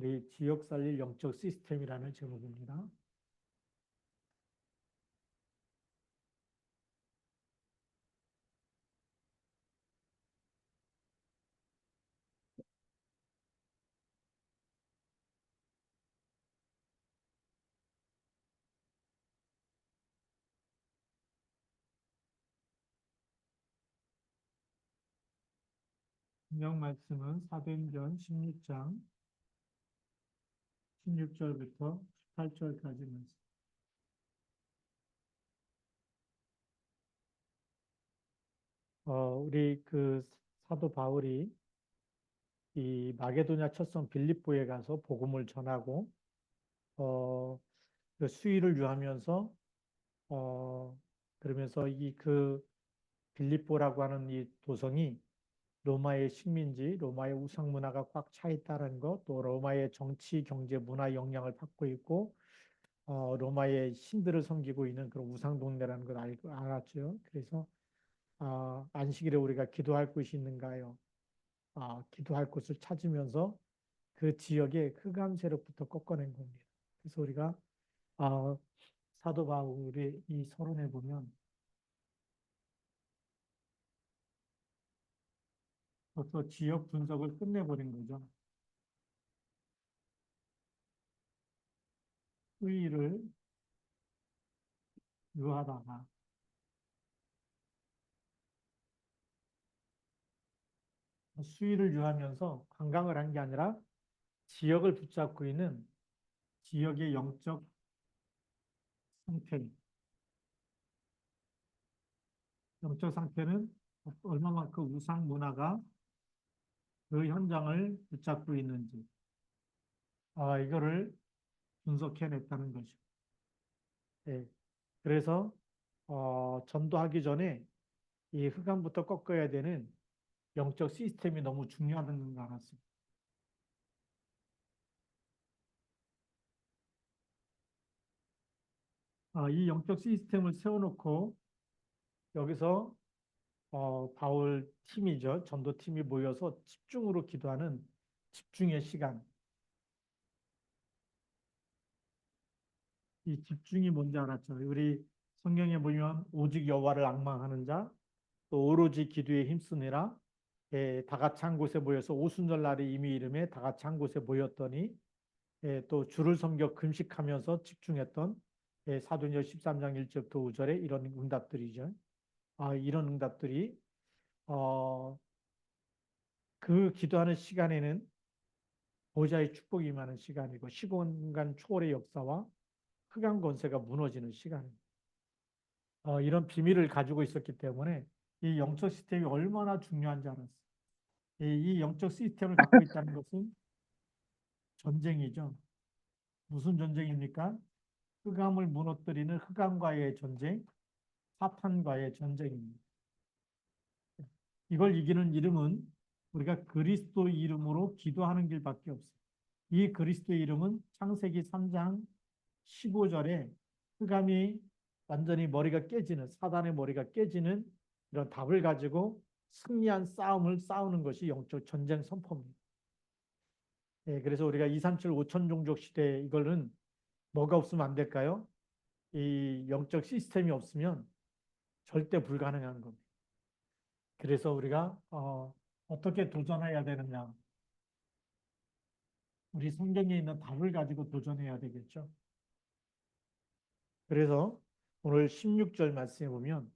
우리 지역 살릴 영적 시스템이라는 제목입니다. 성경 말씀은 사도행전 16장 16절부터 18절까지 말씀. 우리 그 사도 바울이 이 마게도냐 쳤성 빌립보에 가서 복음을 전하고 어, 그 수위를 유하면서 어, 그러면서 이 그 빌립보라고 하는 이 도성이 로마의 식민지, 로마의 우상 문화가 꽉 차 있다는 것, 또 로마의 정치, 경제, 문화 영향을 받고 있고, 로마의 신들을 섬기고 있는 그런 우상 동네라는 걸 알았죠. 그래서 안식일에 우리가 기도할 곳이 있는가요? 기도할 곳을 찾으면서 그 지역의 흑암 세력부터 꺾어낸 겁니다. 그래서 우리가 아, 사도 바울의 이 서론에 보면 벌써 지역 분석을 끝내버린 거죠. 수위를 유하다가 수위를 유하면서 관광을 한 게 아니라 지역을 붙잡고 있는 지역의 영적 상태, 영적 상태는 얼마만큼 우상 문화가 그 현장을 붙잡고 있는지, 이거를 분석해냈다는 거죠. 예. 그래서 전도하기 전에 이 흑암부터 꺾어야 되는 영적 시스템이 너무 중요하다는 걸 알았습니다. 이 영적 시스템을 세워놓고 여기서 바울 팀이죠. 전도팀이 모여서 집중으로 기도하는 집중의 시간. 이 집중이 뭔지 알았죠. 우리 성경에 보면 오직 여호와를 앙망하는 자, 또 오로지 기도에 힘쓰느라 다 같이 한 곳에 모여서 오순절 날에 이미 이름에 다 같이 한 곳에 모였더니 또 주를 섬겨 금식하면서 집중했던 사도행전 13장 1절부터 5절에 이런 응답들이죠. 이런 응답들이 어, 그 기도하는 시간에는 보좌의 축복이 임하는 시간이고 시공간 초월의 역사와 흑암 권세가 무너지는 시간입니다. 이런 비밀을 가지고 있었기 때문에 이 영적 시스템이 얼마나 중요한지 알았어요. 이 영적 시스템을 갖고 있다는 것은 전쟁이죠. 무슨 전쟁입니까? 흑암을 무너뜨리는 흑암과의 전쟁, 사탄과의 전쟁입니다. 이걸 이기는 이름은 우리가 그리스도 이름으로 기도하는 길밖에 없어요. 이 그리스도의 이름은 창세기 3장 15절에 흑암이 완전히 머리가 깨지는, 사단의 머리가 깨지는 이런 답을 가지고 승리한 싸움을 싸우는 것이 영적 전쟁 선포입니다. 그래서 우리가 237 5천 종족 시대 이거는 뭐가 없으면 안 될까요? 이 영적 시스템이 없으면 절대 불가능한 겁니다. 그래서 우리가 어떻게 도전해야 되느냐? 우리 성경에 있는 답을 가지고 도전해야 되겠죠. 그래서 오늘 16절 말씀에 보면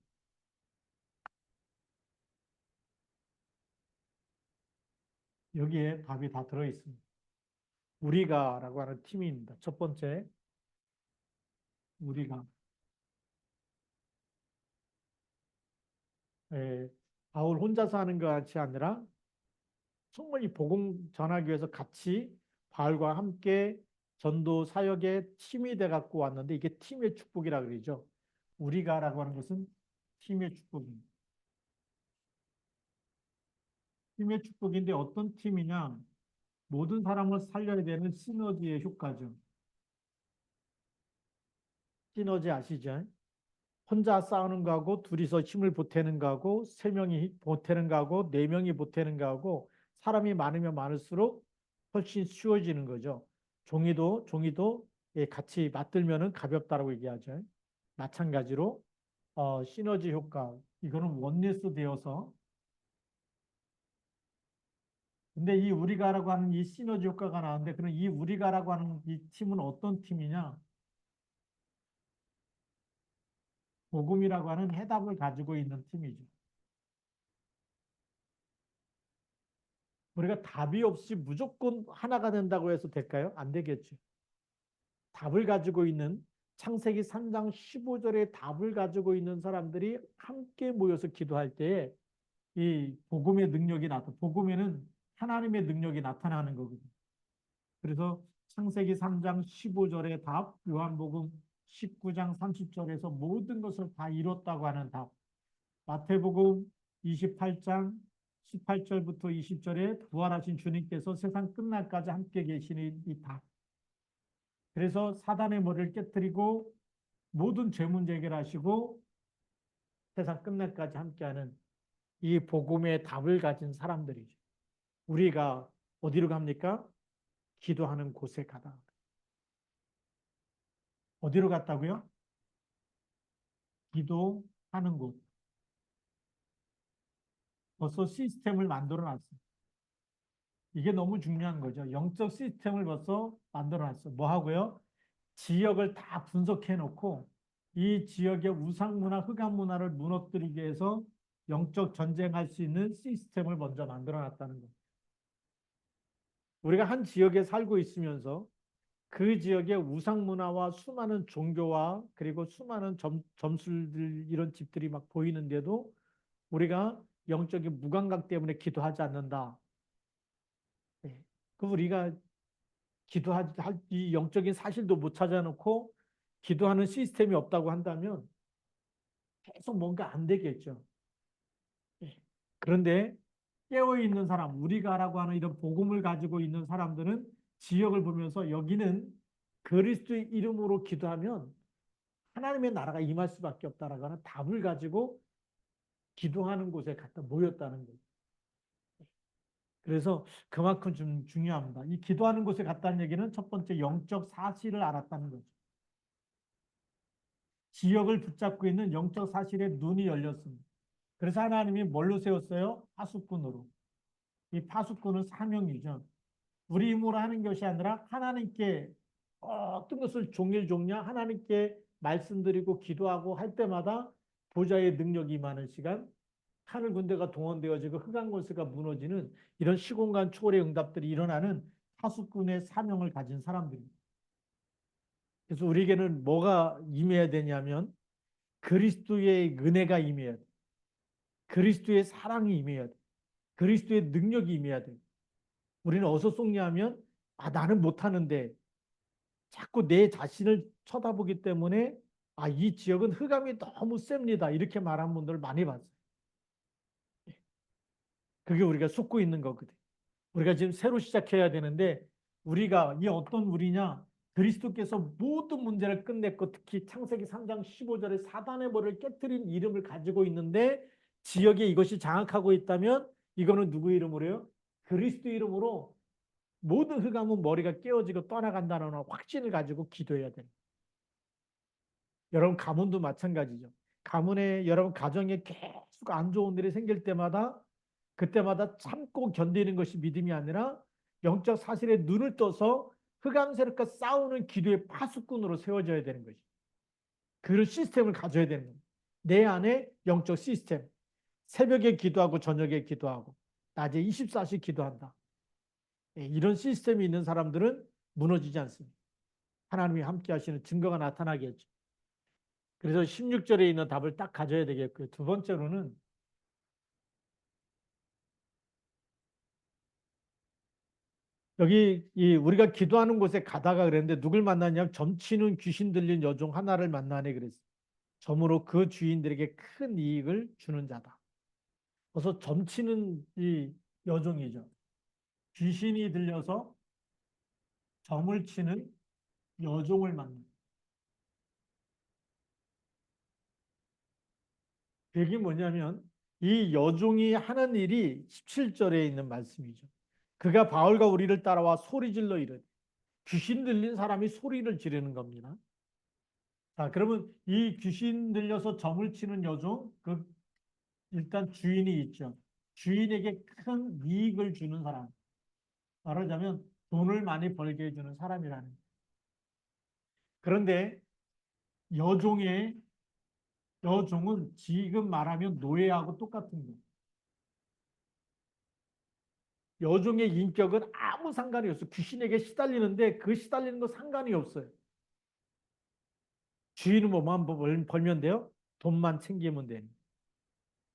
여기에 답이 다 들어있습니다. 우리가라고 하는 팀입니다. 첫 번째, 우리가. 바울 혼자서 하는 것 같이 아니라 정말 이 복음 전하기 위해서 같이 바울과 함께 전도 사역의 팀이 돼 갖고 왔는데 이게 팀의 축복이라 그러죠. 우리가라고 하는 것은 팀의 축복입니다. 팀의 축복인데 어떤 팀이냐? 모든 사람을 살려야 되는 시너지의 효과죠. 시너지 아시죠? 혼자 싸우는 거하고 둘이서 힘을 보태는 거하고 세 명이 보태는 거하고 네 명이 보태는 거하고 사람이 많으면 많을수록 훨씬 쉬워지는 거죠. 종이도 예, 같이 맞들면은 가볍다라고 얘기하죠. 마찬가지로 시너지 효과 이거는 원리스 되어서 근데 이 우리가라고 하는 이 시너지 효과가 나오는데 그럼 이 우리가라고 하는 이 팀은 어떤 팀이냐? 복음이라고 하는 해답을 가지고 있는 팀이죠. 우리가 답이 없이 무조건 하나가 된다고 해서 될까요? 안 되겠죠. 답을 가지고 있는 창세기 3장 15절의 답을 가지고 있는 사람들이 함께 모여서 기도할 때에 이 복음의 능력이 복음에는 하나님의 능력이 나타나는 거거든요. 그래서 창세기 3장 15절의 답, 요한복음 19장 30절에서 모든 것을 다 이뤘다고 하는 답, 마태복음 28장 18절부터 20절에 부활하신 주님께서 세상 끝날까지 함께 계시는 이 답. 그래서 사단의 머리를 깨뜨리고 모든 죄 문제 해결하시고 세상 끝날까지 함께하는 이 복음의 답을 가진 사람들이죠. 우리가 어디로 갑니까? 기도하는 곳에 가다. 어디로 갔다고요? 기도하는 곳. 벌써 시스템을 만들어 놨어요. 이게 너무 중요한 거죠. 영적 시스템을 벌써 만들어 놨어요. 뭐 하고요? 지역을 다 분석해 놓고 이 지역의 우상 문화, 흑암 문화를 무너뜨리기 위해서 영적 전쟁할 수 있는 시스템을 먼저 만들어 놨다는 거예요. 우리가 한 지역에 살고 있으면서 그 지역의 우상 문화와 수많은 종교와 그리고 수많은 점술들 이런 집들이 막 보이는데도 우리가 영적인 무감각 때문에 기도하지 않는다. 네. 그 우리가 이 영적인 사실도 못 찾아놓고 기도하는 시스템이 없다고 한다면 계속 뭔가 안 되겠죠. 네. 그런데 깨어있는 사람, 우리가라고 하는 이런 복음을 가지고 있는 사람들은 지역을 보면서 여기는 그리스도의 이름으로 기도하면 하나님의 나라가 임할 수밖에 없다라고 하는 답을 가지고 기도하는 곳에 갖다 모였다는 거예요. 그래서 그만큼 좀 중요합니다. 이 기도하는 곳에 갔다는 얘기는 첫 번째 영적 사실을 알았다는 거죠. 지역을 붙잡고 있는 영적 사실에 눈이 열렸습니다. 그래서 하나님이 뭘로 세웠어요? 파수꾼으로. 이 파수꾼은 사명이죠. 우리 힘으로 하는 것이 아니라 하나님께 어떤 것을 종일종냐 하나님께 말씀드리고 기도하고 할 때마다 보좌의 능력이 임하는 시간, 하늘 군대가 동원되어지고 흑암 권세가 무너지는 이런 시공간 초월의 응답들이 일어나는 파수꾼의 사명을 가진 사람들입니다. 그래서 우리에게는 뭐가 임해야 되냐면 그리스도의 은혜가 임해야 돼. 그리스도의 사랑이 임해야 돼. 그리스도의 능력이 임해야 돼. 우리는 어디서 속냐하면 나는 못하는데 자꾸 내 자신을 쳐다보기 때문에 이 지역은 흑암이 너무 셉니다. 이렇게 말한 분들 많이 봤어요. 그게 우리가 속고 있는 거거든. 우리가 지금 새로 시작해야 되는데 우리가 이 어떤 우리냐? 그리스도께서 모든 문제를 끝냈고 특히 창세기 3장 15절에 사단의 머리를 깨뜨린 이름을 가지고 있는데 지역에 이것이 장악하고 있다면 이거는 누구 이름으로요? 그리스도 이름으로 모든 흑암은 머리가 깨어지고 떠나간다는 확신을 가지고 기도해야 돼요. 여러분 가문도 마찬가지죠. 가문에 여러분 가정에 계속 안 좋은 일이 생길 때마다 그때마다 참고 견디는 것이 믿음이 아니라 영적 사실에 눈을 떠서 흑암 세력과 싸우는 기도의 파수꾼으로 세워져야 되는 것이. 그런 시스템을 가져야 되는 겁니다. 내 안에 영적 시스템. 새벽에 기도하고 저녁에 기도하고 낮에 24시 기도한다. 이런 시스템이 있는 사람들은 무너지지 않습니다. 하나님이 함께 하시는 증거가 나타나겠죠. 그래서 16절에 있는 답을 딱 가져야 되겠고요. 두 번째로는 여기 우리가 기도하는 곳에 가다가 그랬는데 누굴 만나냐면 점치는 귀신 들린 여종 하나를 만나네 그랬어요. 점으로 그 주인들에게 큰 이익을 주는 자다. 그래서 점치는 이 여종이죠. 귀신이 들려서 점을 치는 여종을 만나. 그게 뭐냐면 이 여종이 하는 일이 17절에 있는 말씀이죠. 그가 바울과 우리를 따라와 소리질러 이르되 귀신 들린 사람이 소리를 지르는 겁니다. 자, 그러면 이 귀신 들려서 점을 치는 여종, 일단 주인이 있죠. 주인에게 큰 이익을 주는 사람. 말하자면 돈을 많이 벌게 해주는 사람이라는 거예요. 그런데 여종의 여종은 지금 말하면 노예하고 똑같은 거예요. 여종의 인격은 아무 상관이 없어요. 귀신에게 시달리는데 그 시달리는 거 상관이 없어요. 주인은 뭐만 벌면 돼요? 돈만 챙기면 돼요.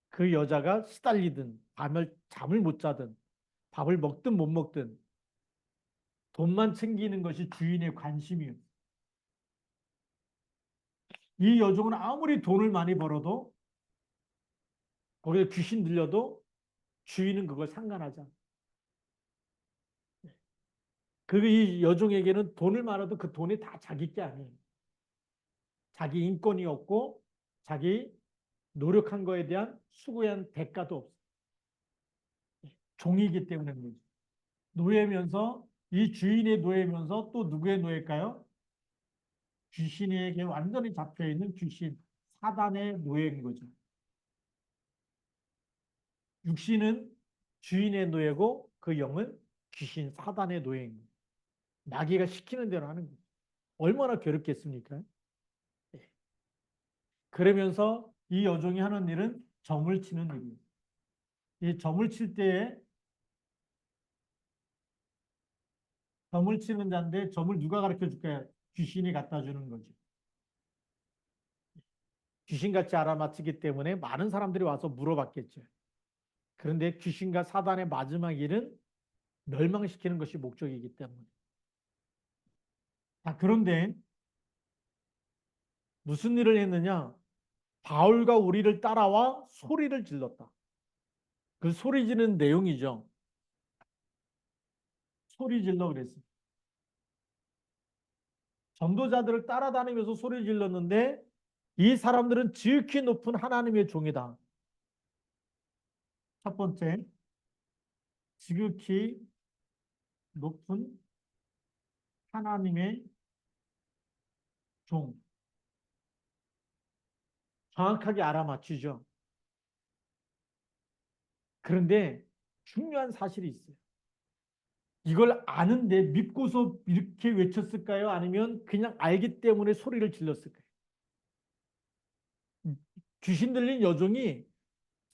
그 여자가 시달리든 밤을 잠을 못 자든 밥을 먹든 못 먹든 돈만 챙기는 것이 주인의 관심이에요. 이 여종은 아무리 돈을 많이 벌어도 거기에 귀신 들려도 주인은 그걸 상관하지 않아요. 이 여종에게는 돈을 많아도 그 돈이 다 자기 게 아니에요. 자기 인권이 없고 자기 노력한 거에 대한 수고한 대가도 없어요. 종이기 때문에 그렇죠. 노예면서 이 주인의 노예면서 또 누구의 노예일까요? 귀신에게 완전히 잡혀있는 귀신, 사단의 노예인 거죠. 육신은 주인의 노예고 그 영은 귀신, 사단의 노예인 거예요. 마귀가 시키는 대로 하는 거예요. 얼마나 괴롭겠습니까? 예. 그러면서 이 여종이 하는 일은 점을 치는 일이에요. 이 점을 치는 자인데 점을 누가 가르쳐 줄까요? 귀신이 갖다 주는 거죠. 귀신같이 알아맞히기 때문에 많은 사람들이 와서 물어봤겠죠. 그런데 귀신과 사단의 마지막 일은 멸망시키는 것이 목적이기 때문에. 자, 그런데 무슨 일을 했느냐? 바울과 우리를 따라와 소리를 질렀다. 그 소리 지르는 내용이죠. 소리 질러 그랬어요. 전도자들을 따라다니면서 소리 질렀는데 이 사람들은 지극히 높은 하나님의 종이다. 첫 번째, 지극히 높은 하나님의 종. 정확하게 알아맞히죠. 그런데 중요한 사실이 있어요. 이걸 아는데 믿고서 이렇게 외쳤을까요? 아니면 그냥 알기 때문에 소리를 질렀을까요? 귀신 들린 여종이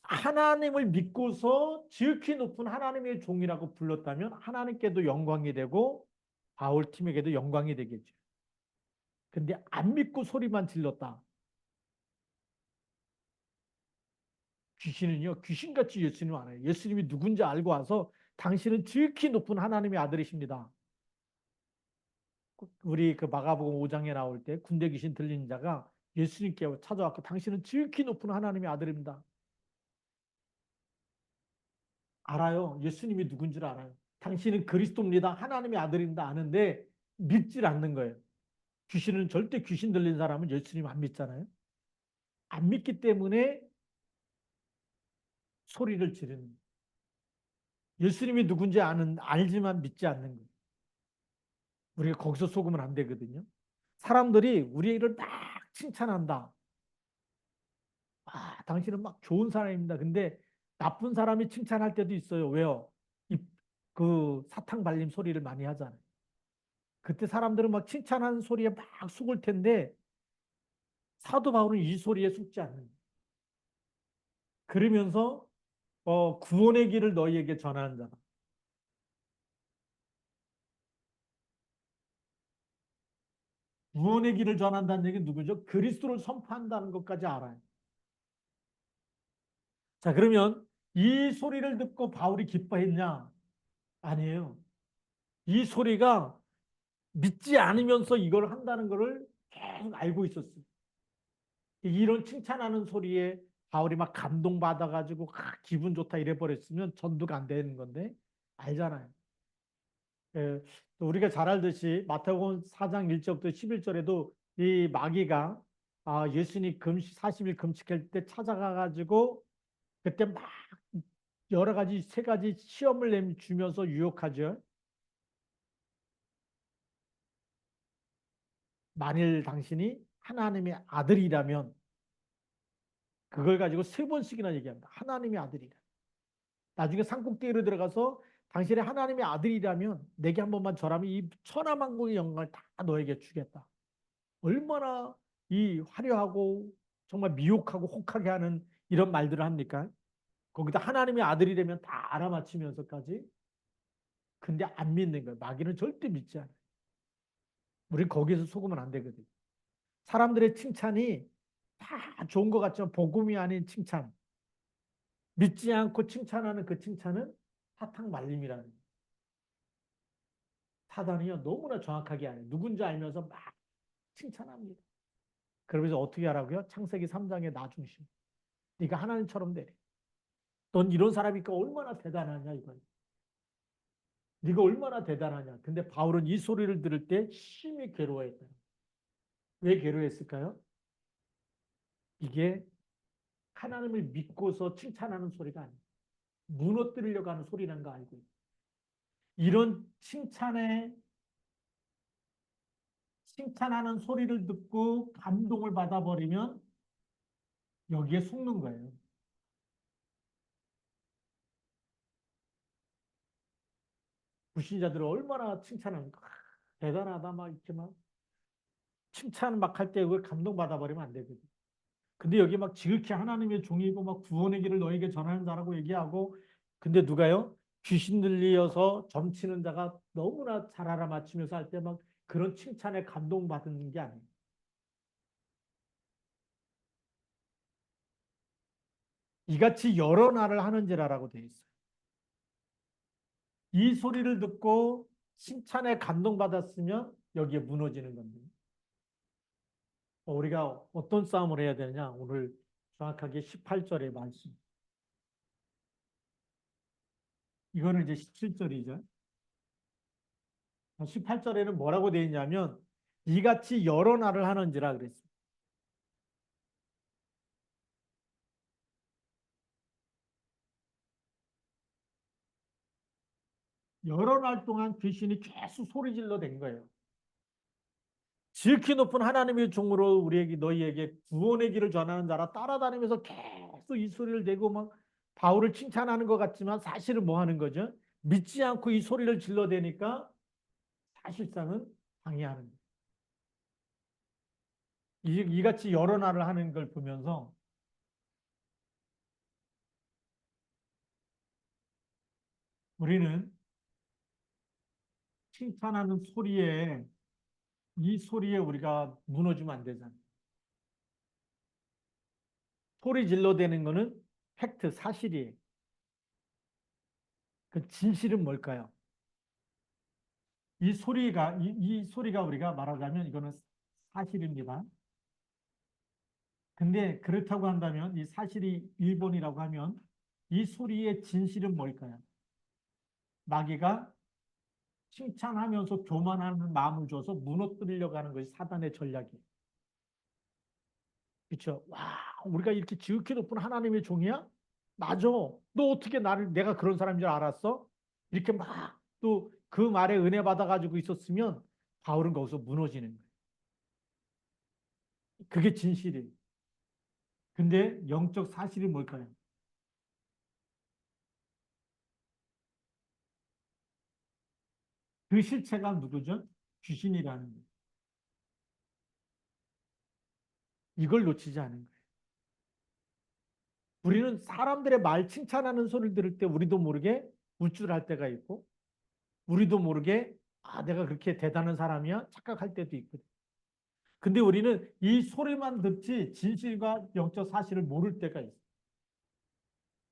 하나님을 믿고서 지극히 높은 하나님의 종이라고 불렀다면 하나님께도 영광이 되고 바울 팀에게도 영광이 되겠죠. 근데 안 믿고 소리만 질렀다. 귀신은요, 귀신같이 예수님을 알아요. 예수님이 누군지 알고 와서 당신은 지극히 높은 하나님의 아들이십니다. 우리 그 마가복음 5장에 나올 때 군대 귀신 들린 자가 예수님께 찾아왔고 당신은 지극히 높은 하나님의 아들입니다. 알아요. 예수님이 누군지를 알아요. 당신은 그리스도입니다. 하나님의 아들입니다. 아는데 믿질 않는 거예요. 귀신은 절대 귀신 들린 사람은 예수님 안 믿잖아요. 안 믿기 때문에 소리를 지르는 거예요. 예수님이 누군지 알지만 믿지 않는 거예요. 우리가 거기서 속으면 안 되거든요. 사람들이 우리를 막 칭찬한다. 아, 당신은 막 좋은 사람입니다. 근데 나쁜 사람이 칭찬할 때도 있어요. 왜요? 그 사탕 발림 소리를 많이 하잖아요. 그때 사람들은 막 칭찬하는 소리에 막 속을 텐데 사도 바울은 이 소리에 속지 않는 거예요. 그러면서 구원의 길을 너희에게 전하는 자다. 구원의 길을 전한다는 얘기는 누구죠? 그리스도를 선포한다는 것까지 알아요. 자, 그러면 이 소리를 듣고 바울이 기뻐했냐? 아니에요. 이 소리가 믿지 않으면서 이걸 한다는 것을 계속 알고 있었어요. 이런 칭찬하는 소리에 바울이 막 감동받아가지고 기분 좋다 이래 버렸으면 전도가 안 되는 건데 알잖아요. 예, 우리가 잘 알듯이 마태복음 4장 1절부터 11절에도 이 마귀가 예수님 금식 40일 금식할 때 찾아가가지고 그때 막 여러 가지, 세 가지 시험을 주면서 유혹하죠. 만일 당신이 하나님의 아들이라면, 그걸 가지고 세 번씩이나 얘기합니다. 하나님의 아들이라. 나중에 산꼭대기로 들어가서 당신이 하나님의 아들이라면 내게 한 번만 절하면 이 천하만국의 영광을 다 너에게 주겠다. 얼마나 이 화려하고 정말 미혹하고 혹하게 하는 이런 말들을 합니까? 거기다 하나님의 아들이라면 다 알아맞히면서까지. 근데 안 믿는 거예요. 마귀는 절대 믿지 않아요. 우린 거기에서 속으면 안 되거든요. 사람들의 칭찬이 다 좋은 것 같지만 복음이 아닌 칭찬, 믿지 않고 칭찬하는 그 칭찬은 사탕 말림이라는 거예요. 사단이요 너무나 정확하게 아요. 누군지 알면서 막 칭찬합니다. 그러면서 어떻게 하라고요? 창세기 3장의 나중심. 네가 하나님처럼 되래. 넌 이런 사람이니까 얼마나 대단하냐 이거예요. 네가 얼마나 대단하냐. 근데 바울은 이 소리를 들을 때 심히 괴로워했다. 왜 괴로워했을까요? 이게 하나님을 믿고서 칭찬하는 소리가 아니에요. 무너뜨리려고 하는 소리라는 거 알고 있어요. 이런 칭찬하는 소리를 듣고 감동을 받아버리면 여기에 속는 거예요. 불신자들은 얼마나 칭찬하는가. 대단하다 막 이렇게 막 칭찬 막 할 때 그걸 감동받아버리면 안 되거든. 근데 여기 막 지극히 하나님의 종이고 막 구원의 길을 너에게 전하는 자라고 얘기하고, 근데 누가요? 귀신 들리어서 점치는 자가 너무나 잘 알아맞히면서 할 때 막 그런 칭찬에 감동받는 게 아니에요. 이같이 여러 날을 하는지라라고 되어 있어요. 이 소리를 듣고 칭찬에 감동받았으면 여기에 무너지는 겁니다. 우리가 어떤 싸움을 해야 되느냐? 오늘 정확하게 18절의 말씀. 이거는 이제 17절이죠. 18절에는 뭐라고 되어 있냐면 이같이 여러 날을 하는지라 그랬어요. 여러 날 동안 귀신이 계속 소리질러 댄 거예요. 지극히 높은 하나님의 종으로 우리에게 너희에게 구원의 길을 전하는 자라 따라다니면서 계속 이 소리를 내고 막 바울을 칭찬하는 것 같지만 사실은 뭐 하는 거죠? 믿지 않고 이 소리를 질러대니까 사실상은 방해하는 거예요. 이같이 여러 날을 하는 걸 보면서 우리는 칭찬하는 소리에 이 소리에 우리가 무너지면 안 되잖아요. 소리 질러대는 거는 팩트, 사실이에요. 그 진실은 뭘까요? 이 소리가 우리가 말하자면 이거는 사실입니다. 근데 그렇다고 한다면 이 사실이 일본이라고 하면 이 소리의 진실은 뭘까요? 마귀가 칭찬하면서 교만하는 마음을 줘서 무너뜨리려고 하는 것이 사단의 전략이에요. 그렇죠? 와, 우리가 이렇게 지극히 높은 하나님의 종이야? 맞아. 너 어떻게 내가 그런 사람인 줄 알았어? 이렇게 막 또 그 말에 은혜 받아가지고 있었으면 바울은 거기서 무너지는 거예요. 그게 진실이에요. 근데 영적 사실이 뭘까요? 그 실체가 누구죠? 귀신이라는 거예요. 이걸 놓치지 않은 거예요. 우리는 사람들의 말 칭찬하는 소리를 들을 때 우리도 모르게 우쭐할 때가 있고, 우리도 모르게 내가 그렇게 대단한 사람이야 착각할 때도 있거든. 근데 우리는 이 소리만 듣지 진실과 영적 사실을 모를 때가 있어.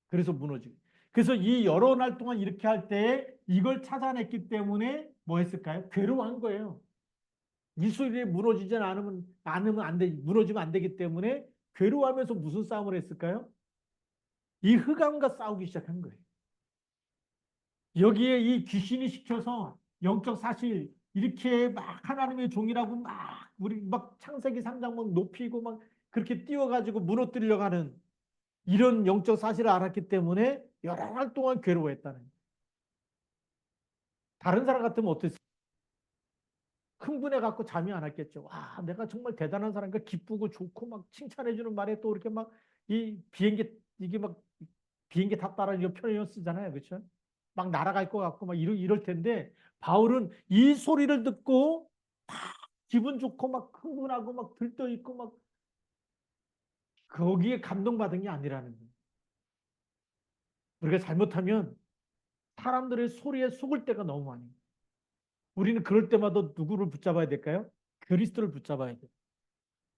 그래서 무너지고. 그래서 이 여러 날 동안 이렇게 할 때에 이걸 찾아냈기 때문에 뭐 했을까요? 괴로워한 거예요. 이 소리에 무너지지 않으면 안 돼, 무너지면 안 되기 때문에 괴로워하면서 무슨 싸움을 했을까요? 이 흑암과 싸우기 시작한 거예요. 여기에 이 귀신이 시켜서 영적 사실 이렇게 막 하나님의 종이라고 막 우리 막 창세기 3장 막 높이고 막 그렇게 띄워가지고 무너뜨리려고 하는 이런 영적 사실을 알았기 때문에 여러 날 동안 괴로워했다는 거예요. 다른 사람 같으면 어땠어요? 흥분해 갖고 잠이 안 왔겠죠. 와, 내가 정말 대단한 사람인가 기쁘고 좋고 막 칭찬해 주는 말에 또 이렇게 막 이 비행기 이게 막 비행기 탔다라는 이 표현을 쓰잖아요. 그렇죠? 막 날아갈 것 같고 막 이럴 텐데 바울은 이 소리를 듣고 막 기분 좋고 막 흥분하고 막 들떠 있고 막 거기에 감동받은 게 아니라는 거예요. 우리가 잘못하면 사람들의 소리에 속을 때가 너무 많아요. 우리는 그럴 때마다 누구를 붙잡아야 될까요? 그리스도를 붙잡아야 돼요.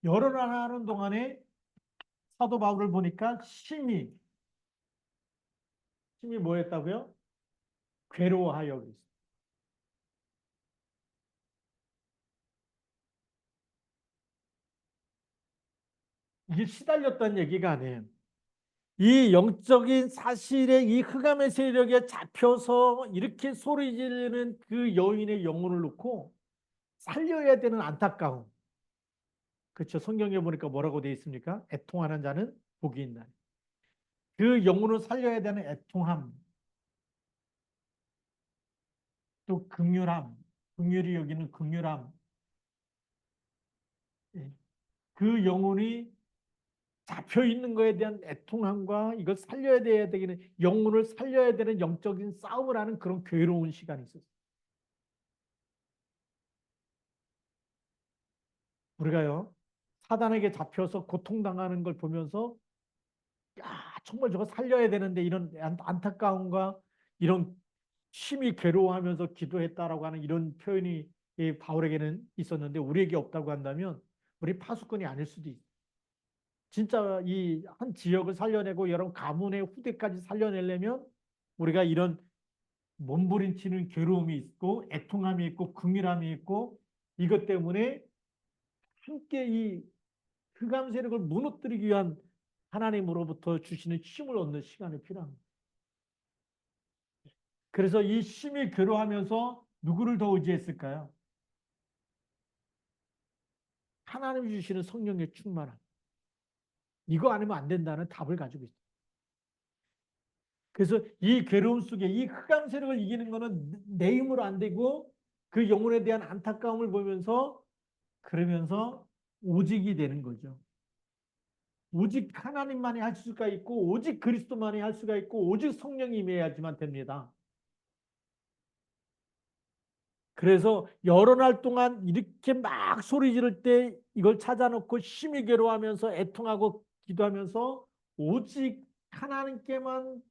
열어나가는 동안에 사도 바울을 보니까 심히 뭐 했다고요? 괴로워하여 그랬어요. 이게 시달렸다는 얘기가 아니에요. 이 영적인 사실에 이 흑암의 세력에 잡혀서 이렇게 소리 지르는 그 여인의 영혼을 놓고 살려야 되는 안타까움. 그렇죠. 성경에 보니까 뭐라고 되어 있습니까? 애통하는 자는 복이 있나니. 그 영혼을 살려야 되는 애통함, 또 긍휼함, 긍휼이 여기는 긍휼함. 예. 그 영혼이 잡혀 있는 거에 대한 애통함과 이걸 살려야 돼야 되는 영혼을 살려야 되는 영적인 싸움을 하는 그런 괴로운 시간이 있었어요. 우리가요 사단에게 잡혀서 고통당하는 걸 보면서 야 정말 저거 살려야 되는데 이런 안타까움과 이런 심히 괴로워하면서 기도했다라고 하는 이런 표현이 이 바울에게는 있었는데 우리에게 없다고 한다면 우리 파수꾼이 아닐 수도 있어요. 진짜 이 한 지역을 살려내고 여러 가문의 후대까지 살려내려면 우리가 이런 몸부림치는 괴로움이 있고 애통함이 있고 긍휼함이 있고 이것 때문에 함께 이 흑암 세력을 무너뜨리기 위한 하나님으로부터 주시는 힘을 얻는 시간이 필요합니다. 그래서 이 심히 괴로워하면서 누구를 더 의지했을까요? 하나님 주시는 성령의 충만함. 이거 아니면 안 된다는 답을 가지고 있어요. 그래서 이 괴로움 속에 이 흑암 세력을 이기는 거는 내 힘으로 안 되고 그 영혼에 대한 안타까움을 보면서 그러면서 오직이 되는 거죠. 오직 하나님만이 할 수가 있고 오직 그리스도만이 할 수가 있고 오직 성령이 임해야지만 됩니다. 그래서 여러 날 동안 이렇게 막 소리 지를 때 이걸 찾아놓고 심히 괴로워하면서 애통하고 기도하면서 오직 하나님께만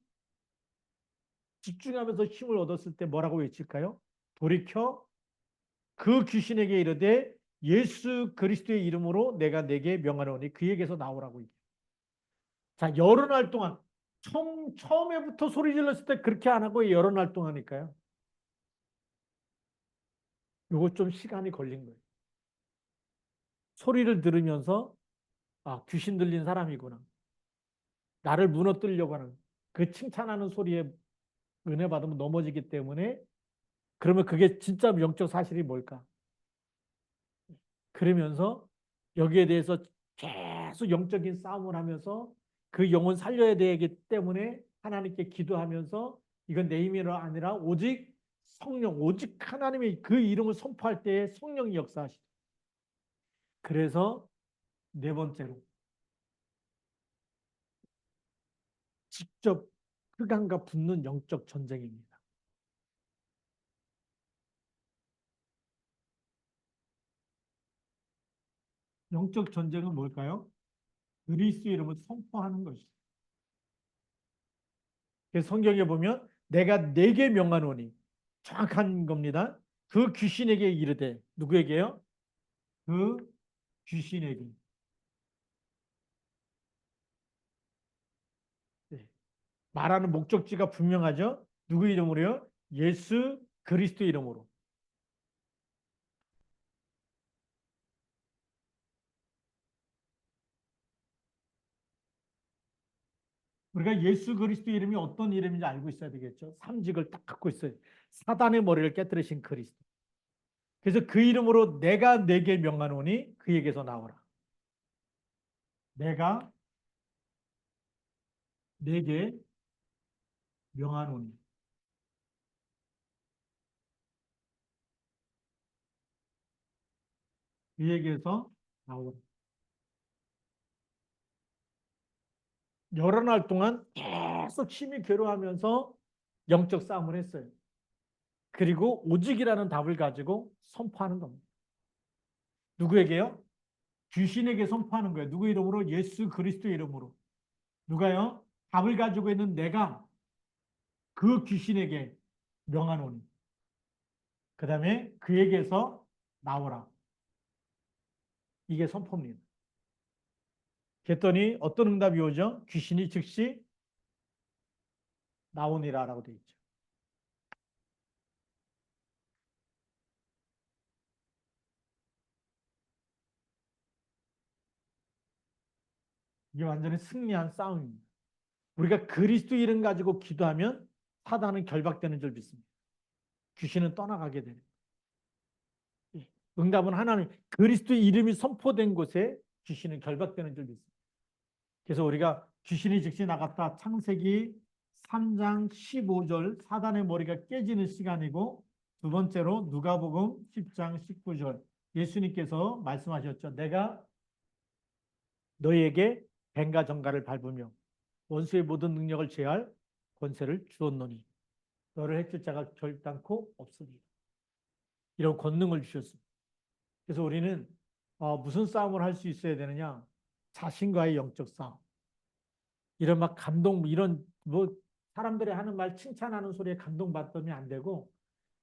집중하면서 힘을 얻었을 때 뭐라고 외칠까요? 돌이켜 그 귀신에게 이르되 예수 그리스도의 이름으로 내가 내게 명하노니 그에게서 나오라고 얘기해요. 자, 여러 날 동안 처음에부터 소리 질렀을 때 그렇게 안 하고 여러 날 동안이니까요. 요거 좀 시간이 걸린 거예요. 소리를 들으면서 아, 귀신 들린 사람이구나. 나를 무너뜨리려고 하는 그 칭찬하는 소리에 은혜 받으면 넘어지기 때문에 그러면 그게 진짜 영적 사실이 뭘까? 그러면서 여기에 대해서 계속 영적인 싸움을 하면서 그 영혼 살려야 되기 때문에 하나님께 기도하면서 이건 내 힘이 아니라 오직 성령, 오직 하나님의 그 이름을 선포할 때에 성령이 역사하시죠. 그래서 네 번째로 직접 흑암과 붙는 영적 전쟁입니다. 영적 전쟁은 뭘까요? 그리스도 이름을 선포하는 것이죠. 그래서 성경에 보면 내가 내게 명하노니 정확한 겁니다. 그 귀신에게 이르되 누구에게요? 그 귀신에게. 네. 말하는 목적지가 분명하죠. 누구 이름으로요? 예수 그리스도 이름으로. 우리가 예수 그리스도 이름이 어떤 이름인지 알고 있어야 되겠죠. 삼직을 딱 갖고 있어요. 사단의 머리를 깨뜨리신 그리스도. 그래서 그 이름으로 내가 내게 명하노니 그에게서 나오라. 내가 내게 명하노니. 그에게서 나오라. 여러 날 동안 계속 힘이 괴로워하면서 영적 싸움을 했어요. 그리고 오직이라는 답을 가지고 선포하는 겁니다. 누구에게요? 귀신에게 선포하는 거예요. 누구 이름으로? 예수 그리스도 이름으로. 누가요? 답을 가지고 있는 내가 그 귀신에게 명하노니. 그 다음에 그에게서 나오라. 이게 선포입니다. 그랬더니 어떤 응답이 오죠? 귀신이 즉시 나오니라라고 되어 있죠. 이게 완전히 승리한 싸움입니다. 우리가 그리스도 이름 가지고 기도하면 사단은 결박되는 줄 믿습니다. 귀신은 떠나가게 되는. 응답은 하나님, 그리스도 이름이 선포된 곳에 귀신은 결박되는 줄 믿습니다. 그래서 우리가 귀신이 즉시 나갔다. 창세기 3장 15절 사단의 머리가 깨지는 시간이고, 두 번째로 누가복음 10장 19절 예수님께서 말씀하셨죠. 내가 너희에게 뱀과 정갈을 밟으며 원수의 모든 능력을 제할 권세를 주었노니 너를 해칠 자가 결단코 없으리. 이런 권능을 주셨습니다. 그래서 우리는 무슨 싸움을 할 수 있어야 되느냐? 자신과의 영적 싸움. 이런 막 감동, 이런 뭐 사람들이 하는 말 칭찬하는 소리에 감동받으면 안 되고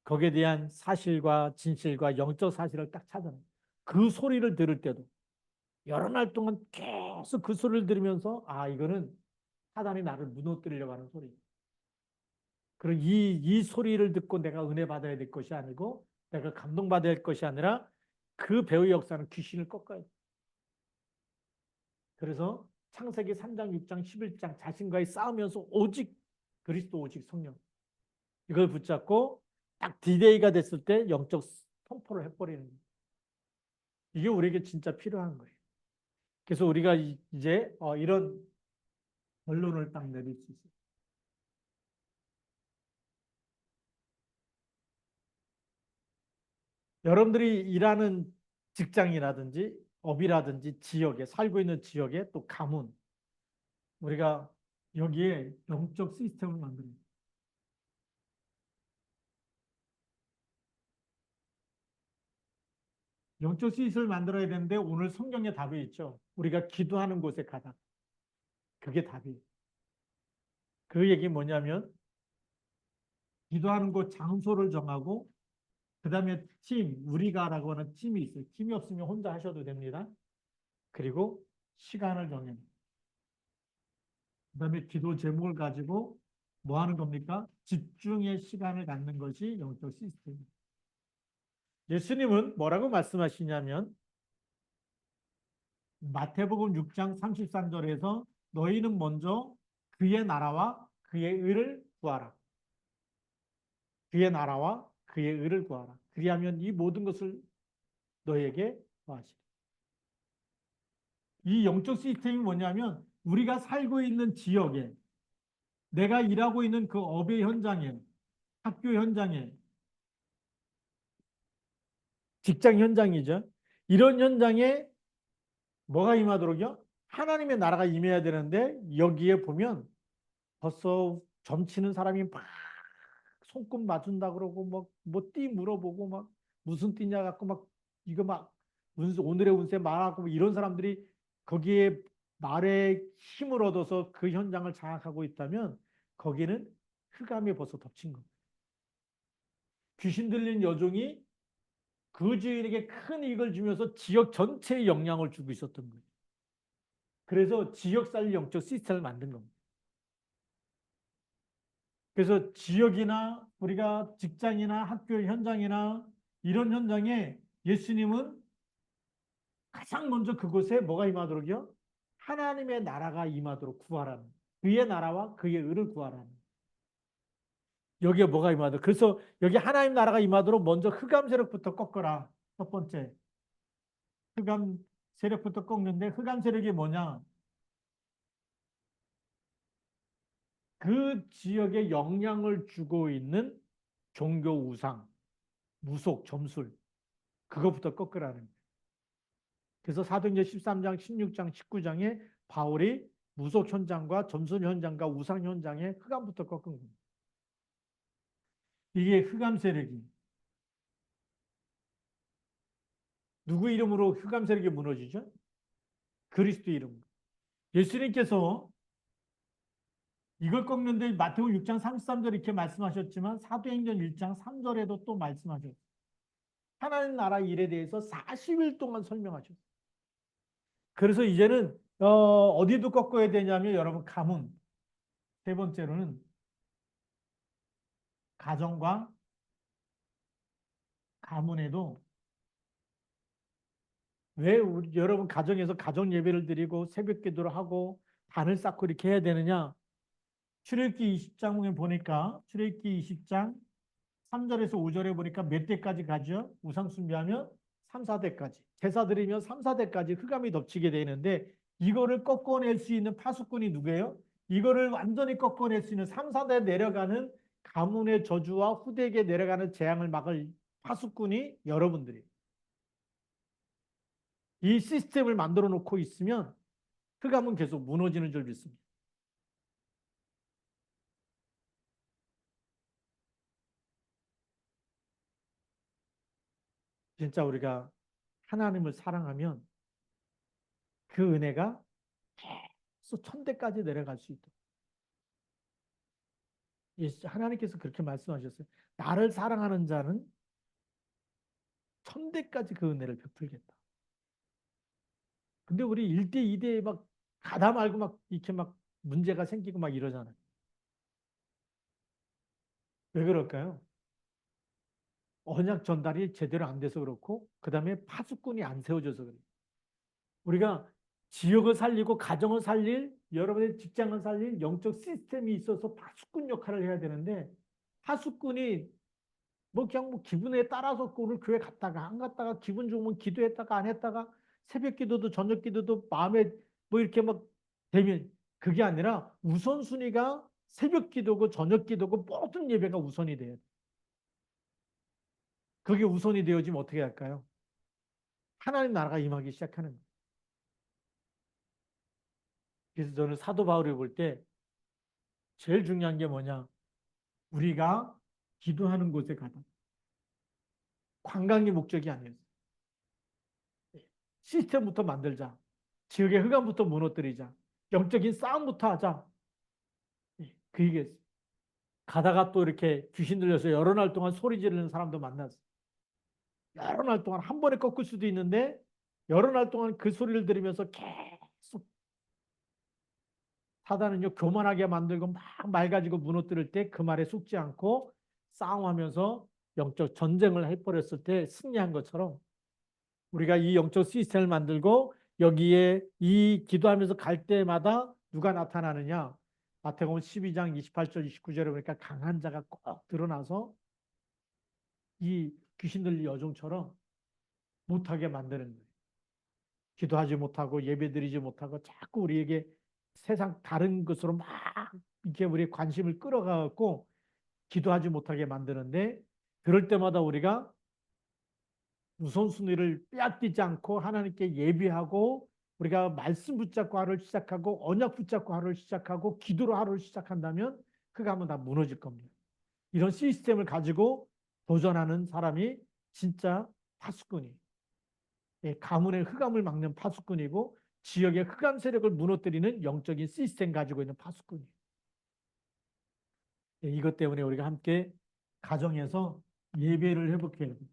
거기에 대한 사실과 진실과 영적 사실을 딱 찾아내요. 그 소리를 들을 때도 여러 날 동안 계속 그 소리를 들으면서 이거는 사단이 나를 무너뜨리려고 하는 소리. 그리고 이 소리를 듣고 내가 은혜 받아야 될 것이 아니고 내가 감동받아야 할 것이 아니라 그 배후의 역사는 귀신을 꺾어야 돼. 그래서 창세기 3장, 6장, 11장 자신과의 싸우면서 오직 그리스도 오직 성령 이걸 붙잡고 딱 디데이가 됐을 때 영적 선포를 해버리는 거예요. 이게 우리에게 진짜 필요한 거예요. 그래서 우리가 이제 이런 결론을 딱 내릴 수 있어요. 여러분들이 일하는 직장이라든지 업이라든지 지역에 살고 있는 지역에 또 가문 우리가 여기에 영적 시스템을 만듭니다. 영적 시스템을 만들어야 되는데 오늘 성경에 답이 있죠. 우리가 기도하는 곳에 가다. 그게 답이에요. 그 얘기 뭐냐면 기도하는 곳 장소를 정하고 그 다음에 우리가라고 하는 팀이 있어요. 팀이 없으면 혼자 하셔도 됩니다. 그리고 시간을 정해요. 그 다음에 기도 제목을 가지고 뭐 하는 겁니까? 집중의 시간을 갖는 것이 영적 시스템입니다. 예수님은 뭐라고 말씀하시냐면 마태복음 6장 33절에서 너희는 먼저 그의 나라와 그의 의를 구하라. 그의 나라와 그의 의를 구하라. 그리하면 이 모든 것을 너에게 더하시리. 이 영적 시스템이 뭐냐면 우리가 살고 있는 지역에 내가 일하고 있는 그 업의 현장에 학교 현장에 직장 현장이죠. 이런 현장에 뭐가 임하도록요? 하나님의 나라가 임해야 되는데 여기에 보면 벌써 점치는 사람이 막 손금 맞춘다 그러고 뭐띠 물어보고 막 무슨 띠냐 갖고 막 이거 막 오늘의 운세 말하고 이런 사람들이 거기에 말에 힘을 얻어서 그 현장을 장악하고 있다면 거기는 흑암이 벌써 덮친 겁니다. 귀신 들린 여종이 그 주인에게 큰 이익을 주면서 지역 전체에 영향을 주고 있었던 거예요. 그래서 지역살 영적 시스템을 만든 겁니다. 그래서 지역이나 우리가 직장이나 학교 현장이나 이런 현장에 예수님은 가장 먼저 그곳에 뭐가 임하도록요? 하나님의 나라가 임하도록 구하라는 그의 나라와 그의 의를 구하라는 여기에 뭐가 임하도록 그래서 여기 하나님 나라가 임하도록 먼저 흑암 세력부터 꺾어라. 첫 번째 흑암 세력부터 꺾는데 흑암 세력이 뭐냐? 그 지역에 영향을 주고 있는 종교 우상, 무속, 점술, 그것부터 꺾으라는 거예요. 그래서 사도행전 13장, 16장, 19장에 바울이 무속 현장과 점술 현장과 우상 현장의 흑암부터 꺾은 겁니다. 이게 흑암 세력이 누구 이름으로 흑암 세력이 무너지죠? 그리스도 이름. 예수님께서 이걸 꺾는데 마태복음 6장 33절 이렇게 말씀하셨지만 사도행전 1장 3절에도 또 말씀하셨어요. 하나님 나라 일에 대해서 40일 동안 설명하셨어요. 그래서 이제는 어디도 꺾어야 되냐면 여러분 가문. 세 번째로는 가정과 가문에도 왜 여러분 가정에서 가정 예배를 드리고 새벽 기도를 하고 단을 쌓고 이렇게 해야 되느냐? 출애굽기 20장에 보니까 출애굽기 20장 3절에서 5절에 보니까 몇 대까지 가죠? 우상 숭배하면 3, 4대까지. 제사 드리면 3, 4대까지 흑암이 덮치게 되는데 이거를 꺾어낼 수 있는 파수꾼이 누구예요? 이거를 완전히 꺾어낼 수 있는 3, 4대 내려가는 가문의 저주와 후대에게 내려가는 재앙을 막을 파수꾼이 여러분들이에요. 이 시스템을 만들어 놓고 있으면 흑암은 계속 무너지는 줄 믿습니다. 진짜 우리가 하나님을 사랑하면 그 은혜가 계속 천대까지 내려갈 수 있도록. 하나님께서 그렇게 말씀하셨어요. 나를 사랑하는 자는 천대까지 그 은혜를 베풀겠다. 근데 우리 1대, 2대에 막 가다 말고 막 이렇게 막 문제가 생기고 막 이러잖아요. 왜 그럴까요? 언약 전달이 제대로 안 돼서 그렇고, 그 다음에 파수꾼이 안 세워져서 그래요. 우리가 지역을 살리고 가정을 살릴, 여러분의 직장을 살릴 영적 시스템이 있어서 파수꾼 역할을 해야 되는데, 파수꾼이 뭐 그냥 뭐 기분에 따라서 오늘 교회 갔다가 안 갔다가 기분 좋으면 기도했다가 안 했다가 새벽 기도도 저녁 기도도 마음에 뭐 이렇게 막 되면 그게 아니라 우선순위가 새벽 기도고 저녁 기도고 모든 예배가 우선이 돼요. 그게 우선이 되어지면 어떻게 할까요? 하나님 나라가 임하기 시작하는 거예요. 그래서 저는 사도 바울을 볼 때 제일 중요한 게 뭐냐? 우리가 기도하는 곳에 가다. 관광이 목적이 아니었어요. 시스템부터 만들자. 지역의 흑암부터 무너뜨리자. 영적인 싸움부터 하자. 그 얘기였어요. 가다가 또 이렇게 귀신 들려서 여러 날 동안 소리 지르는 사람도 만났어요. 여러 날 동안 한 번에 꺾을 수도 있는데 여러 날 동안 그 소리를 들으면서 계속 사단은요 교만하게 만들고 막 말 가지고 무너뜨릴 때 그 말에 속지 않고 싸움하면서 영적 전쟁을 해버렸을 때 승리한 것처럼 우리가 이 영적 시스템을 만들고 여기에 이 기도하면서 갈 때마다 누가 나타나느냐? 마태복음 12장 28절 29절에 보니까 강한 자가 꼭 드러나서 이 귀신 들린 여종처럼 못하게 만드는 거예요. 기도하지 못하고 예배드리지 못하고 자꾸 우리에게 세상 다른 것으로 막 이렇게 우리의 관심을 끌어가고 기도하지 못하게 만드는데 그럴 때마다 우리가 우선순위를 빼앗기지 않고 하나님께 예비하고 우리가 말씀 붙잡고 하루를 시작하고 언약 붙잡고 하루를 시작하고 기도로 하루를 시작한다면 그가 한번 다 무너질 겁니다. 이런 시스템을 가지고 도전하는 사람이 진짜 파수꾼이 가문의 흑암을 막는 파수꾼이고 지역의 흑암 세력을 무너뜨리는 영적인 시스템 가지고 있는 파수꾼이에요. 이것 때문에 우리가 함께 가정에서 예배를 회복해야 돼요.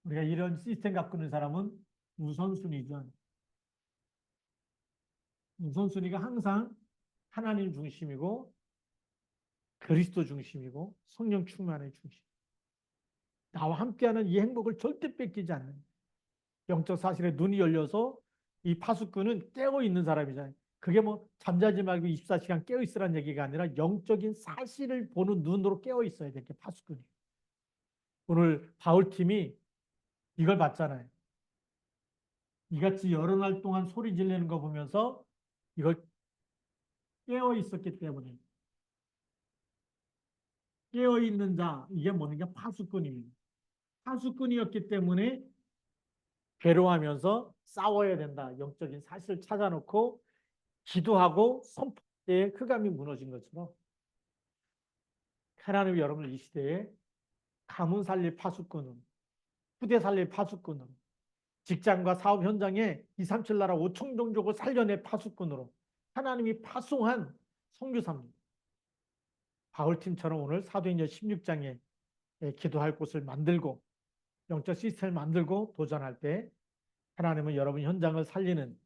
우리가 이런 시스템 갖고 있는 사람은 우선순위죠. 우선순위가 항상 하나님 중심이고 그리스도 중심이고 성령 충만의 중심. 나와 함께하는 이 행복을 절대 뺏기지 않는 영적 사실에 눈이 열려서 이 파수꾼은 깨어 있는 사람이잖아요. 그게 뭐 잠자지 말고 24시간 깨어 있으라는 얘기가 아니라 영적인 사실을 보는 눈으로 깨어 있어야 될 게 파수꾼이에요. 오늘 바울팀이 이걸 봤잖아요. 이같이 여러 날 동안 소리 지르는 거 보면서 이걸 깨어 있었기 때문에. 깨어 있는 자, 이게 뭐냐? 파수꾼입니다. 파수꾼이었기 때문에 괴로워하면서 싸워야 된다. 영적인 사실을 찾아놓고 기도하고 선포할 때 흑암이 무너진 것처럼 하나님 여러분을 이 시대에 가문 살릴 파수꾼은, 후대 살릴 파수꾼은, 직장과 사업 현장에 237 나라 5천 종족을 살려내 파수꾼으로 하나님이 파송한 선교사입니다. 바울팀처럼 오늘 사도행전 16장에 기도할 곳을 만들고 영적 시스템을 만들고 도전할 때 하나님은 여러분 현장을 살리는,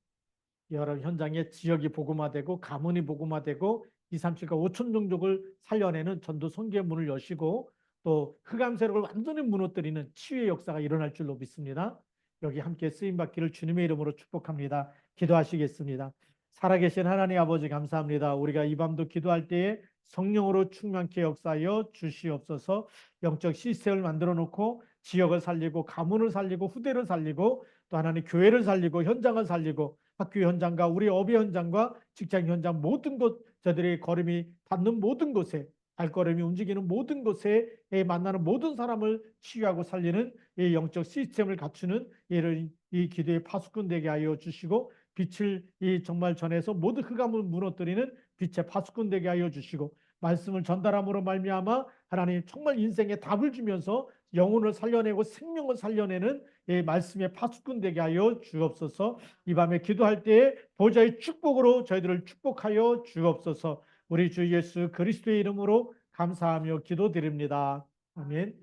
여러분 현장의 지역이 복음화되고 가문이 복음화되고 237과 5천 종족을 살려내는 전도 선교의 문을 여시고 또 흑암 세력을 완전히 무너뜨리는 치유의 역사가 일어날 줄로 믿습니다. 여기 함께 쓰임받기를 주님의 이름으로 축복합니다. 기도하시겠습니다. 살아계신 하나님 아버지 감사합니다. 우리가 이 밤도 기도할 때에 성령으로 충만케 역사하여 주시옵소서. 영적 시스템을 만들어 놓고 지역을 살리고 가문을 살리고 후대를 살리고 또 하나님 교회를 살리고 현장을 살리고 학교 현장과 우리 업의 현장과 직장 현장 모든 곳 저들의 걸음이 닿는 모든 곳에 발걸음이 움직이는 모든 곳에 만나는 모든 사람을 치유하고 살리는 이 영적 시스템을 갖추는 이 기도의 파수꾼 되게 하여 주시고 빛을 이 정말 전해서 모든 흑암을 무너뜨리는 빛의 파수꾼 되게 하여 주시고 말씀을 전달함으로 말미암아 하나님 정말 인생에 답을 주면서 영혼을 살려내고 생명을 살려내는 이 말씀의 파수꾼 되게 하여 주옵소서. 이 밤에 기도할 때에 보좌의 축복으로 저희들을 축복하여 주옵소서. 우리 주 예수 그리스도의 이름으로 감사하며 기도드립니다. 아멘.